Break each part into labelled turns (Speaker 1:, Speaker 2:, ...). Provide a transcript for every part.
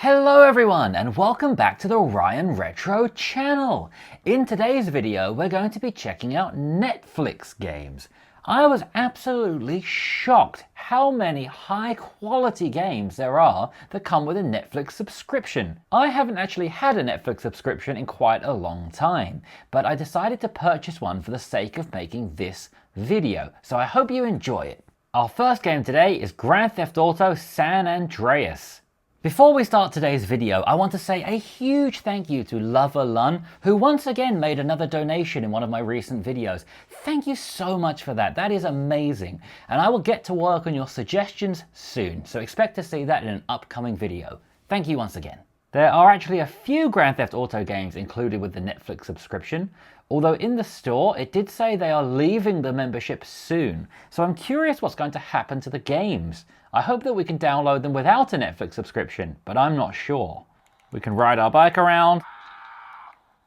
Speaker 1: Hello everyone and welcome back to the Ryan Retro channel. In today's video we're going to be checking out Netflix games. I was absolutely shocked how many high quality games there are that come with a Netflix subscription. I haven't actually had a Netflix subscription in quite a long time, but I decided to purchase one for the sake of making this video, so I hope you enjoy it. Our first game today is Grand Theft Auto San Andreas. Before we start today's video, I want to say a huge thank you to Lover Lun, who once again made another donation in one of my recent videos. Thank you so much for that. That is amazing. And I will get to work on your suggestions soon, so expect to see that in an upcoming video. Thank you once again. There are actually a few Grand Theft Auto games included with the Netflix subscription, although in the store it did say they are leaving the membership soon, so I'm curious what's going to happen to the games. I hope that we can download them without a Netflix subscription, but I'm not sure. We can ride our bike around.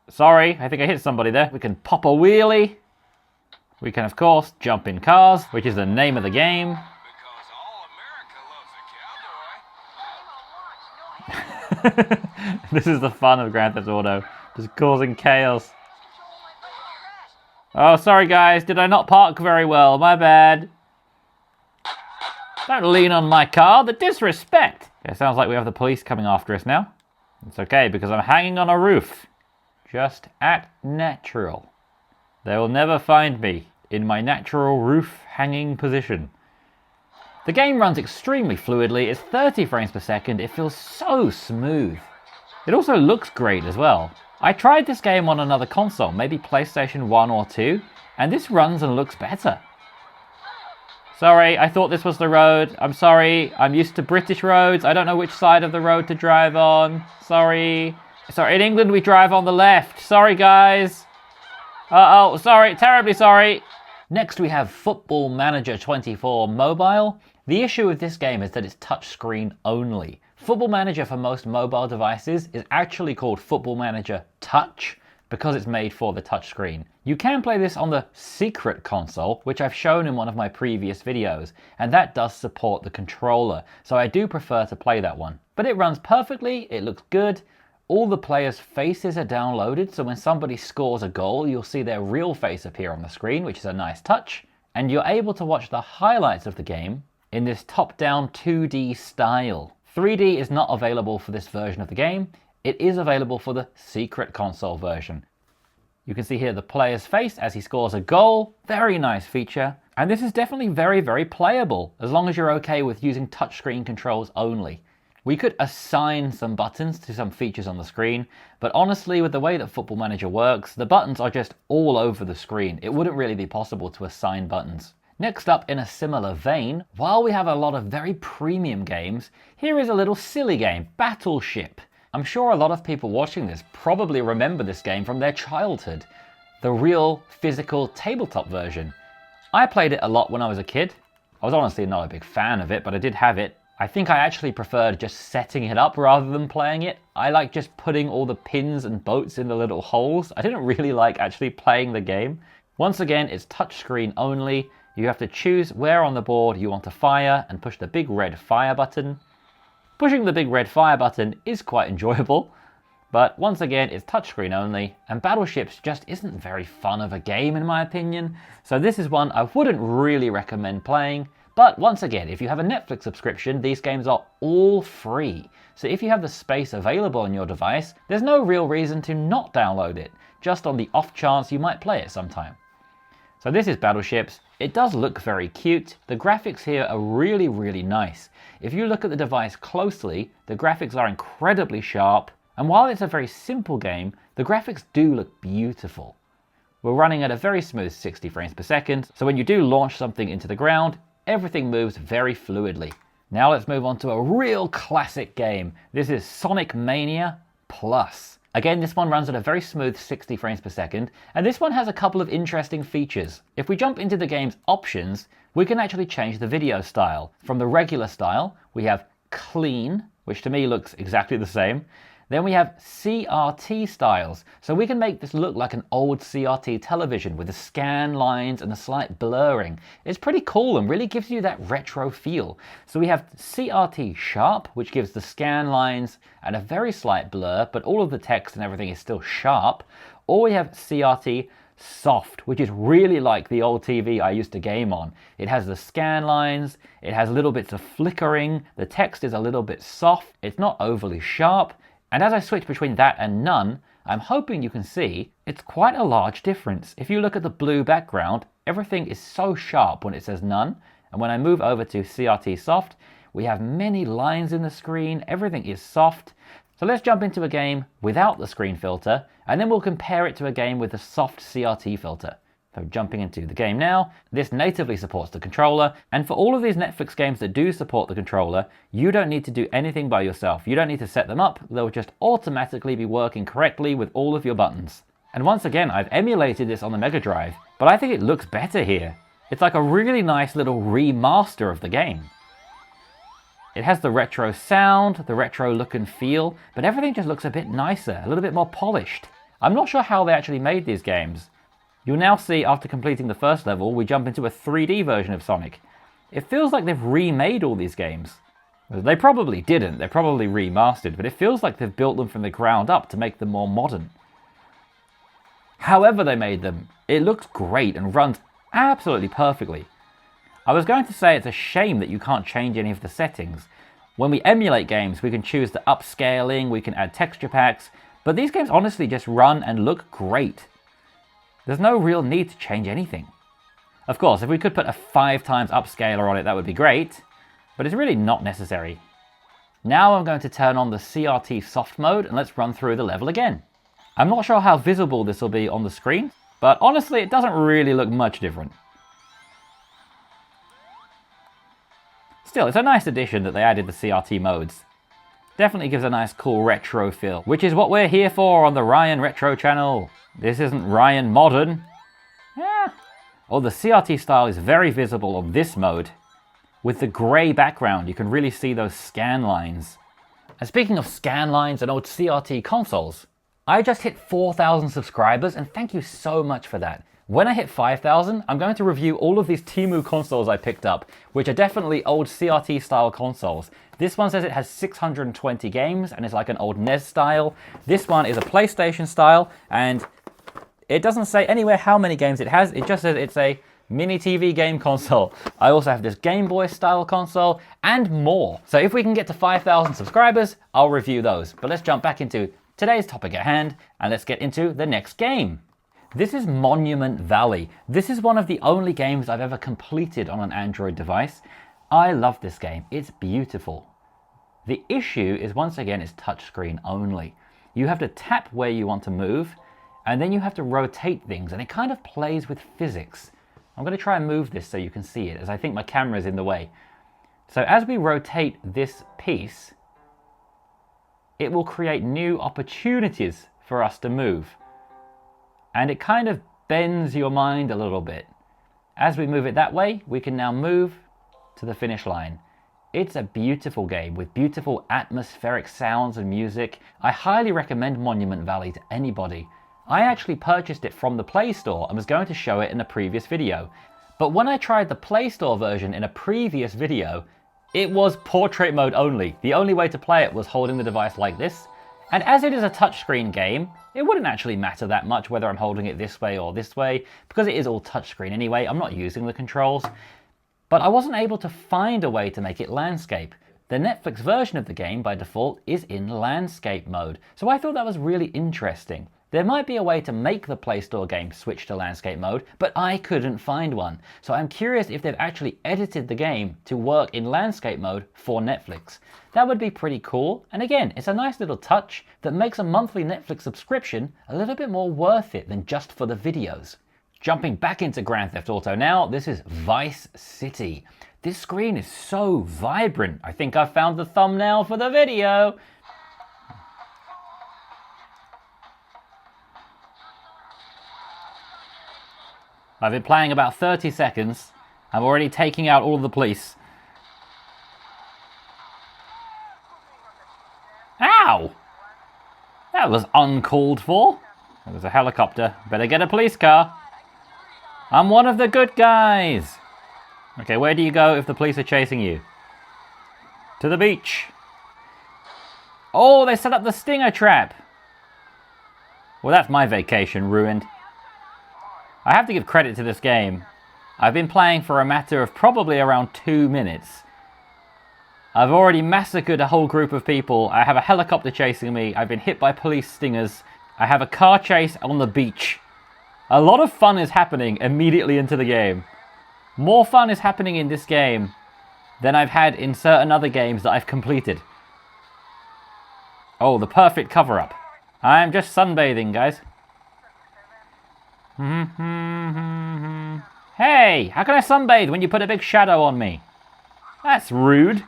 Speaker 1: Sorry, I think I hit somebody there. We can pop a wheelie. We can, of course, jump in cars, which is the name of the game.
Speaker 2: Because all America loves a cowboy.
Speaker 1: This is the fun of Grand Theft Auto, just causing chaos. Oh, sorry guys, did I not park very well? My bad. Don't lean on my car, the disrespect! Okay, sounds like we have the police coming after us now. It's okay, because I'm hanging on a roof. Just act natural. They will never find me in my natural roof hanging position. The game runs extremely fluidly, it's 30 frames per second, it feels so smooth. It also looks great as well. I tried this game on another console, maybe PlayStation 1 or 2, and this runs and looks better. Sorry, I thought this was the road. I'm sorry, I'm used to British roads. I don't know which side of the road to drive on. Sorry. Sorry, in England we drive on the left. Sorry, guys. Uh-oh, sorry, terribly sorry. Next we have Football Manager 24 Mobile. The issue with this game is that it's touchscreen only. Football Manager for most mobile devices is actually called Football Manager Touch because it's made for the touchscreen. You can play this on the secret console, which I've shown in one of my previous videos, and that does support the controller, so I do prefer to play that one. But it runs perfectly, it looks good, all the players' faces are downloaded, so when somebody scores a goal, you'll see their real face appear on the screen, which is a nice touch, and you're able to watch the highlights of the game in this top-down 2D style. 3D is not available for this version of the game. It is available for the secret console version. You can see here the player's face as he scores a goal. Very nice feature. And this is definitely very, very playable, as long as you're okay with using touchscreen controls only. We could assign some buttons to some features on the screen, but honestly, with the way that Football Manager works, the buttons are just all over the screen. It wouldn't really be possible to assign buttons. Next up, in a similar vein, while we have a lot of very premium games, here is a little silly game, Battleship. I'm sure a lot of people watching this probably remember this game from their childhood, the real physical tabletop version. I played it a lot when I was a kid. I was honestly not a big fan of it, but I did have it. I think I actually preferred just setting it up rather than playing it. I like just putting all the pins and boats in the little holes. I didn't really like actually playing the game. Once again, it's touchscreen only. You have to choose where on the board you want to fire and push the big red fire button. Pushing the big red fire button is quite enjoyable, but once again it's touchscreen only, and Battleships just isn't very fun of a game in my opinion, so this is one I wouldn't really recommend playing. But once again, if you have a Netflix subscription, these games are all free, so if you have the space available on your device, there's no real reason to not download it, just on the off chance you might play it sometime. So this is Battleships. It does look very cute. The graphics here are really, really nice. If you look at the device closely, the graphics are incredibly sharp. And while it's a very simple game, the graphics do look beautiful. We're running at a very smooth 60 frames per second. So when you do launch something into the ground, everything moves very fluidly. Now let's move on to a real classic game. This is Sonic Mania Plus. Again, this one runs at a very smooth 60 frames per second, and this one has a couple of interesting features. If we jump into the game's options, we can actually change the video style. From the regular style, we have clean, which to me looks exactly the same. Then we have CRT styles. So we can make this look like an old CRT television with the scan lines and a slight blurring. It's pretty cool and really gives you that retro feel. So we have CRT sharp, which gives the scan lines and a very slight blur, but all of the text and everything is still sharp. Or we have CRT soft, which is really like the old TV I used to game on. It has the scan lines, it has little bits of flickering, the text is a little bit soft, it's not overly sharp, and as I switch between that and none, I'm hoping you can see it's quite a large difference. If you look at the blue background, everything is so sharp when it says none, and when I move over to CRT soft, we have many lines in the screen, everything is soft. So let's jump into a game without the screen filter, and then we'll compare it to a game with the soft CRT filter. So jumping into the game now, this natively supports the controller, and for all of these Netflix games that do support the controller, you don't need to do anything by yourself. You don't need to set them up, they'll just automatically be working correctly with all of your buttons. And once again, I've emulated this on the Mega Drive, but I think it looks better here. It's like a really nice little remaster of the game. It has the retro sound, the retro look and feel, but everything just looks a bit nicer, a little bit more polished. I'm not sure how they actually made these games. You'll now see after completing the first level, we jump into a 3D version of Sonic. It feels like they've remade all these games. They probably didn't, they're probably remastered, but it feels like they've built them from the ground up to make them more modern. However they made them, it looks great and runs absolutely perfectly. I was going to say it's a shame that you can't change any of the settings. When we emulate games, we can choose the upscaling, we can add texture packs, but these games honestly just run and look great. There's no real need to change anything. Of course, if we could put a 5 times upscaler on it, that would be great, but it's really not necessary. Now I'm going to turn on the CRT soft mode and let's run through the level again. I'm not sure how visible this will be on the screen, but honestly it doesn't really look much different. Still, it's a nice addition that they added the CRT modes. Definitely gives a nice cool retro feel, which is what we're here for on the Ryan Retro channel. This isn't Ryan Modern. Yeah. Oh, the CRT style is very visible on this mode. With the grey background, you can really see those scan lines. And speaking of scan lines and old CRT consoles, I just hit 4,000 subscribers and thank you so much for that. When I hit 5,000, I'm going to review all of these Temu consoles I picked up, which are definitely old CRT style consoles. This one says it has 620 games and it's like an old NES style. This one is a PlayStation style and it doesn't say anywhere how many games it has, it just says it's a mini TV game console. I also have this Game Boy style console and more. So if we can get to 5,000 subscribers, I'll review those. But let's jump back into today's topic at hand and let's get into the next game. This is Monument Valley. This is one of the only games I've ever completed on an Android device. I love this game. It's beautiful. The issue is, once again, it's touchscreen only. You have to tap where you want to move, and then you have to rotate things, and it kind of plays with physics. I'm going to try and move this so you can see it, as I think my camera is in the way. So as we rotate this piece, it will create new opportunities for us to move. And it kind of bends your mind a little bit. As we move it that way, we can now move to the finish line. It's a beautiful game with beautiful atmospheric sounds and music. I highly recommend Monument Valley to anybody. I actually purchased it from the Play Store and was going to show it in a previous video. But when I tried the Play Store version in a previous video, it was portrait mode only. The only way to play it was holding the device like this. And as it is a touchscreen game, it wouldn't actually matter that much whether I'm holding it this way or this way, because it is all touchscreen anyway. I'm not using the controls. But I wasn't able to find a way to make it landscape. The Netflix version of the game, by default, is in landscape mode. So I thought that was really interesting. There might be a way to make the Play Store game switch to landscape mode, but I couldn't find one. So I'm curious if they've actually edited the game to work in landscape mode for Netflix. That would be pretty cool, and again, it's a nice little touch that makes a monthly Netflix subscription a little bit more worth it than just for the videos. Jumping back into Grand Theft Auto now, this is Vice City. This screen is so vibrant. I think I've found the thumbnail for the video. I've been playing about 30 seconds. I'm already taking out all of the police. Ow! That was uncalled for. There's a helicopter. Better get a police car. I'm one of the good guys. Okay, where do you go if the police are chasing you? To the beach. Oh, they set up the stinger trap. Well, that's my vacation ruined. I have to give credit to this game. I've been playing for a matter of probably around 2 minutes. I've already massacred a whole group of people. I have a helicopter chasing me. I've been hit by police stingers. I have a car chase on the beach. A lot of fun is happening immediately into the game. More fun is happening in this game than I've had in certain other games that I've completed. Oh, the perfect cover-up. I'm just sunbathing, guys. Hey, how can I sunbathe when you put a big shadow on me? That's rude.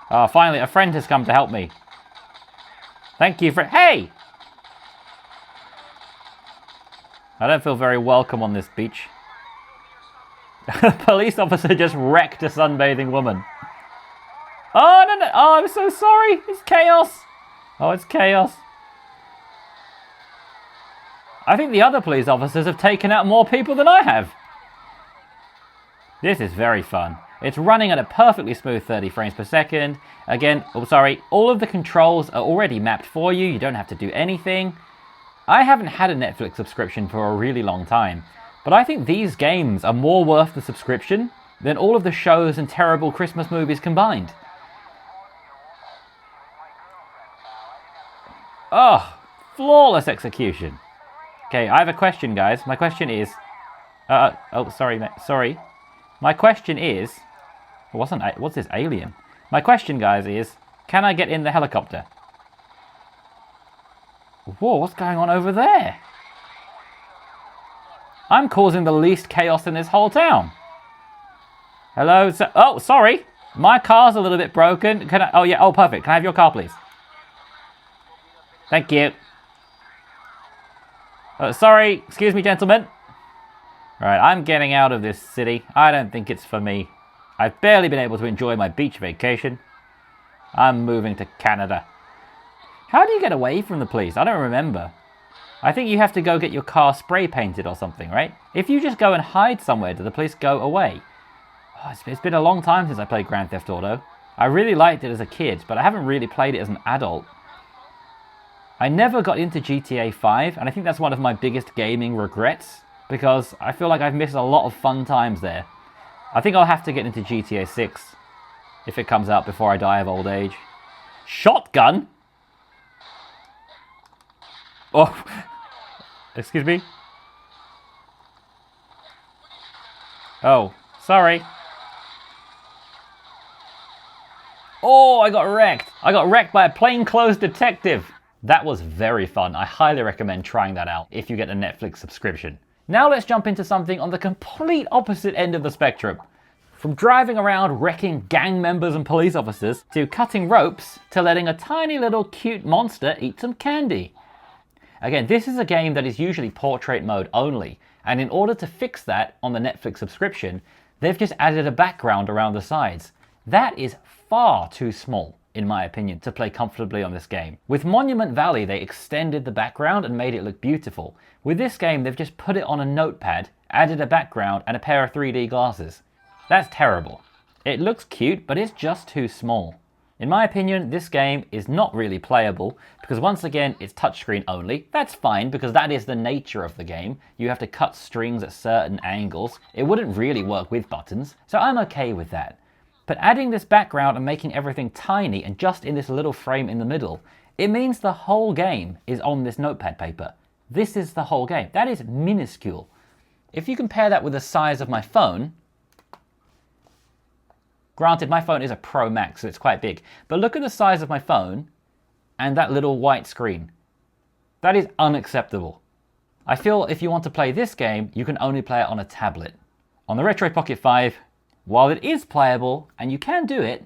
Speaker 1: Oh, finally, a friend has come to help me. Thank you, friend. Hey! I don't feel very welcome on this beach. A police officer just wrecked a sunbathing woman. Oh, no. Oh, I'm so sorry. It's chaos. Oh, it's chaos. I think the other police officers have taken out more people than I have. This is very fun. It's running at a perfectly smooth 30 frames per second. Again, all of the controls are already mapped for you. You don't have to do anything. I haven't had a Netflix subscription for a really long time, but I think these games are more worth the subscription than all of the shows and terrible Christmas movies combined. Oh, flawless execution. Okay, I have a question, guys. My question is... sorry. My question is... What's this alien? My question, guys, is... Can I get in the helicopter? Whoa, what's going on over there? I'm causing the least chaos in this whole town. Hello? Oh, sorry. My car's a little bit broken. Can I... Oh, yeah. Oh, perfect. Can I have your car, please? Thank you. Sorry. Excuse me, gentlemen. Right, I'm getting out of this city. I don't think it's for me. I've barely been able to enjoy my beach vacation. I'm moving to Canada. How do you get away from the police? I don't remember. I think you have to go get your car spray painted or something, right? If you just go and hide somewhere, do the police go away? Oh, it's been a long time since I played Grand Theft Auto. I really liked it as a kid, but I haven't really played it as an adult. I never got into GTA 5, and I think that's one of my biggest gaming regrets, because I feel like I've missed a lot of fun times there. I think I'll have to get into GTA 6 if it comes out before I die of old age. Shotgun? Oh, excuse me? Oh, sorry. Oh, I got wrecked. I got wrecked by a plainclothes detective. That was very fun. I highly recommend trying that out if you get a Netflix subscription. Now let's jump into something on the complete opposite end of the spectrum. From driving around wrecking gang members and police officers, to cutting ropes, to letting a tiny little cute monster eat some candy. Again, this is a game that is usually portrait mode only, and in order to fix that on the Netflix subscription, they've just added a background around the sides. That is far too small, in my opinion, to play comfortably on this game. With Monument Valley, they extended the background and made it look beautiful. With this game, they've just put it on a notepad, added a background and a pair of 3D glasses. That's terrible. It looks cute, but it's just too small. In my opinion, this game is not really playable because once again, it's touchscreen only. That's fine because that is the nature of the game. You have to cut strings at certain angles. It wouldn't really work with buttons, so I'm okay with that. But adding this background and making everything tiny and just in this little frame in the middle, it means the whole game is on this notepad paper. This is the whole game. That is minuscule. If you compare that with the size of my phone, granted, my phone is a Pro Max, so it's quite big. But look at the size of my phone and that little white screen. That is unacceptable. I feel if you want to play this game, you can only play it on a tablet. On the Retroid Pocket 5, while it is playable and you can do it,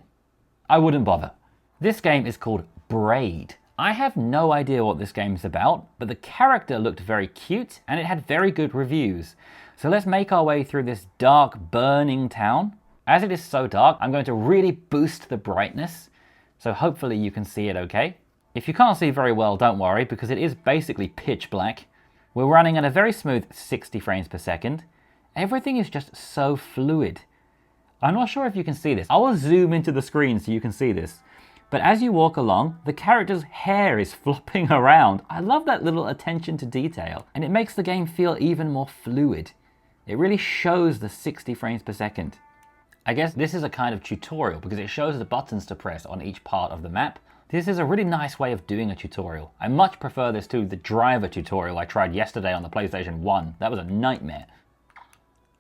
Speaker 1: I wouldn't bother. This game is called Braid. I have no idea what this game is about, but the character looked very cute and it had very good reviews. So let's make our way through this dark, burning town. As it is so dark, I'm going to really boost the brightness, so hopefully you can see it okay. If you can't see very well, don't worry, because it is basically pitch black. We're running at a very smooth 60 frames per second. Everything is just so fluid. I'm not sure if you can see this. I will zoom into the screen so you can see this. But as you walk along, the character's hair is flopping around. I love that little attention to detail, and it makes the game feel even more fluid. It really shows the 60 frames per second. I guess this is a kind of tutorial because it shows the buttons to press on each part of the map. This is a really nice way of doing a tutorial. I much prefer this to the driver tutorial I tried yesterday on the PlayStation 1. That was a nightmare.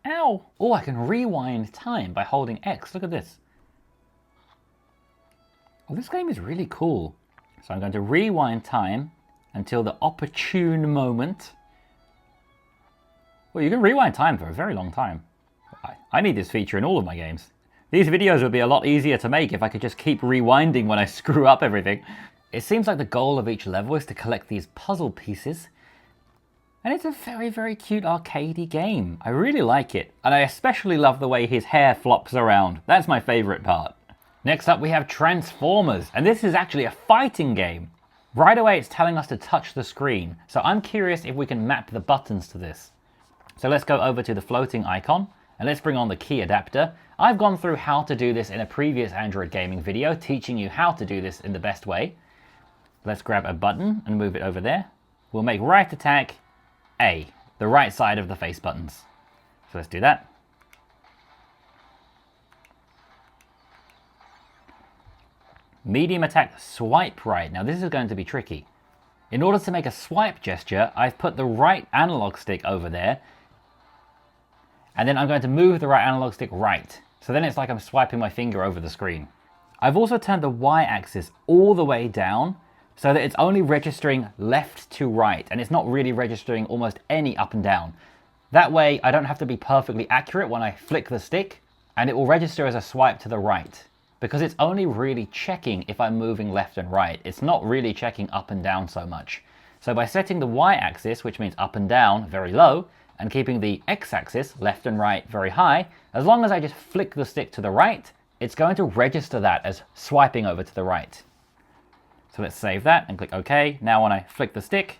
Speaker 1: Ow! Oh, I can rewind time by holding X. Look at this. Well, this game is really cool. So I'm going to rewind time until the opportune moment. Well, you can rewind time for a very long time. I need this feature in all of my games. These videos would be a lot easier to make if I could just keep rewinding when I screw up everything. It seems like the goal of each level is to collect these puzzle pieces. And it's a very, very cute arcadey game. I really like it. And I especially love the way his hair flops around. That's my favorite part. Next up we have Transformers. And this is actually a fighting game. Right away it's telling us to touch the screen. So I'm curious if we can map the buttons to this. So let's go over to the floating icon. And let's bring on the key adapter. I've gone through how to do this in a previous Android gaming video, teaching you how to do this in the best way. Let's grab a button and move it over there. We'll make right attack A, the right side of the face buttons. So let's do that. Medium attack swipe right. Now this is going to be tricky. In order to make a swipe gesture, I've put the right analog stick over there. And then I'm going to move the right analog stick right. So then it's like I'm swiping my finger over the screen. I've also turned the Y-axis all the way down so that it's only registering left to right and it's not really registering almost any up and down. That way I don't have to be perfectly accurate when I flick the stick and it will register as a swipe to the right because it's only really checking if I'm moving left and right. It's not really checking up and down so much. So by setting the Y-axis, which means up and down, very low, and keeping the X-axis, left and right, very high, as long as I just flick the stick to the right, it's going to register that as swiping over to the right. So let's save that and click OK. Now when I flick the stick,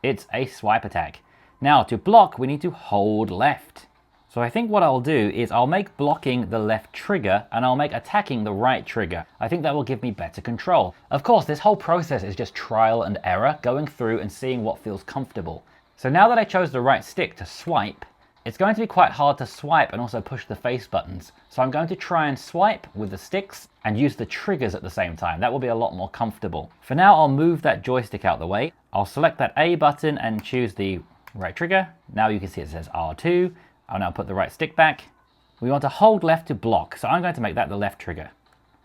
Speaker 1: it's a swipe attack. Now to block, we need to hold left. So I think what I'll do is I'll make blocking the left trigger and I'll make attacking the right trigger. I think that will give me better control. Of course, this whole process is just trial and error, going through and seeing what feels comfortable. So now that I chose the right stick to swipe, it's going to be quite hard to swipe and also push the face buttons. So I'm going to try and swipe with the sticks and use the triggers at the same time. That will be a lot more comfortable. For now, I'll move that joystick out the way. I'll select that A button and choose the right trigger. Now you can see it says R2. I'll now put the right stick back. We want to hold left to block. So I'm going to make that the left trigger.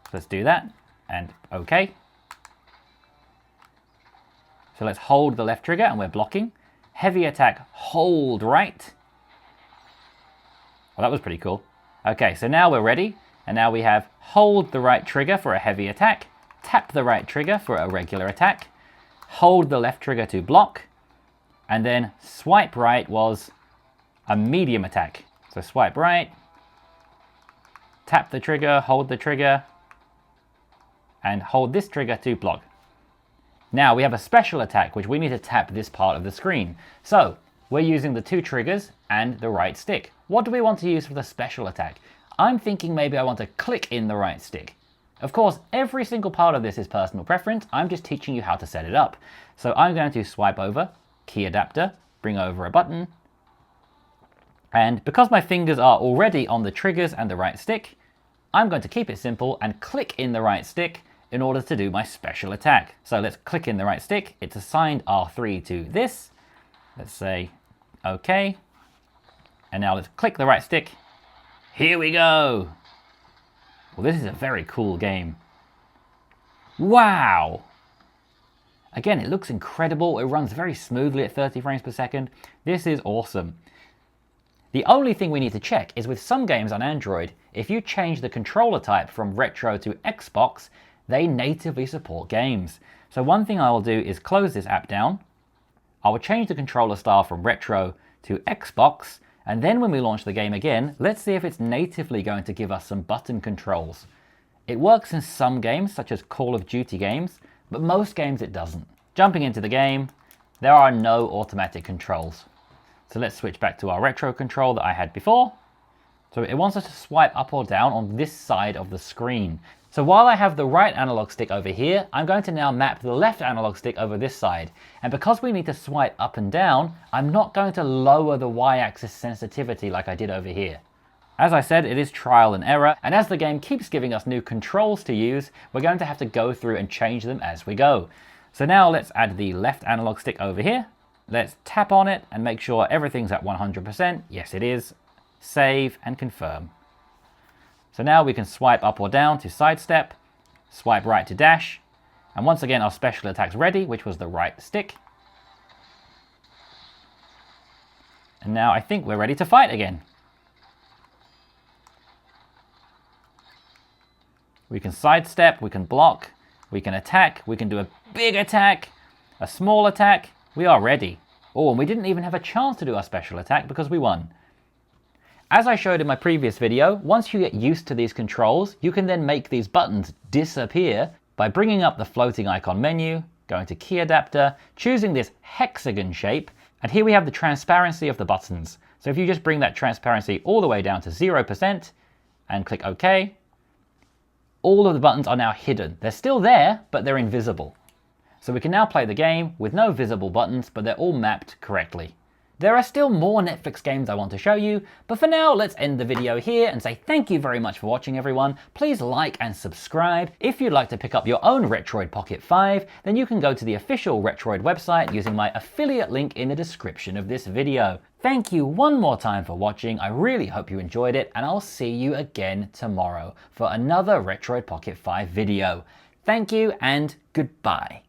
Speaker 1: So let's do that and OK. So let's hold the left trigger and we're blocking. Heavy attack, hold right. Well, that was pretty cool. Okay, so now we're ready. And now we have hold the right trigger for a heavy attack, tap the right trigger for a regular attack, hold the left trigger to block, and then swipe right was a medium attack. So swipe right, tap the trigger, hold the trigger, and hold this trigger to block. Now we have a special attack, which we need to tap this part of the screen. So we're using the two triggers and the right stick. What do we want to use for the special attack? I'm thinking maybe I want to click in the right stick. Of course, every single part of this is personal preference. I'm just teaching you how to set it up. So I'm going to swipe over, key adapter, bring over a button. And because my fingers are already on the triggers and the right stick, I'm going to keep it simple and click in the right stick in order to do my special attack. So let's click in the right stick. It's assigned R3 to this. Let's say OK. And now let's click the right stick. Here we go. Well, this is a very cool game. Wow. Again, it looks incredible. It runs very smoothly at 30 frames per second. This is awesome. The only thing we need to check is with some games on Android, if you change the controller type from Retro to Xbox, they natively support games. So one thing I will do is close this app down. I will change the controller style from Retro to Xbox, And then when we launch the game again, let's see if it's natively going to give us some button controls. It works in some games, such as Call of Duty games, but most games it doesn't. Jumping into the game, there are no automatic controls. So let's switch back to our retro control that I had before. So it wants us to swipe up or down on this side of the screen. So while I have the right analog stick over here, I'm going to now map the left analog stick over this side. And because we need to swipe up and down, I'm not going to lower the Y-axis sensitivity like I did over here. As I said, it is trial and error, and as the game keeps giving us new controls to use, we're going to have to go through and change them as we go. So now let's add the left analog stick over here. Let's tap on it and make sure everything's at 100%. Yes, it is. Save and confirm. So now we can swipe up or down to sidestep, swipe right to dash, and once again our special attack's ready, which was the right stick. And now I think we're ready to fight again. We can sidestep, we can block, we can attack, we can do a big attack, a small attack. We are ready. Oh, and we didn't even have a chance to do our special attack because we won. As I showed in my previous video, once you get used to these controls, you can then make these buttons disappear by bringing up the floating icon menu, going to key adapter, choosing this hexagon shape, and here we have the transparency of the buttons. So if you just bring that transparency all the way down to 0% and click OK, all of the buttons are now hidden. They're still there, but they're invisible. So we can now play the game with no visible buttons, but they're all mapped correctly. There are still more Netflix games I want to show you, but for now let's end the video here and say thank you very much for watching everyone. Please like and subscribe. If you'd like to pick up your own Retroid Pocket 5, then you can go to the official Retroid website using my affiliate link in the description of this video. Thank you one more time for watching, I really hope you enjoyed it, and I'll see you again tomorrow for another Retroid Pocket 5 video. Thank you and goodbye.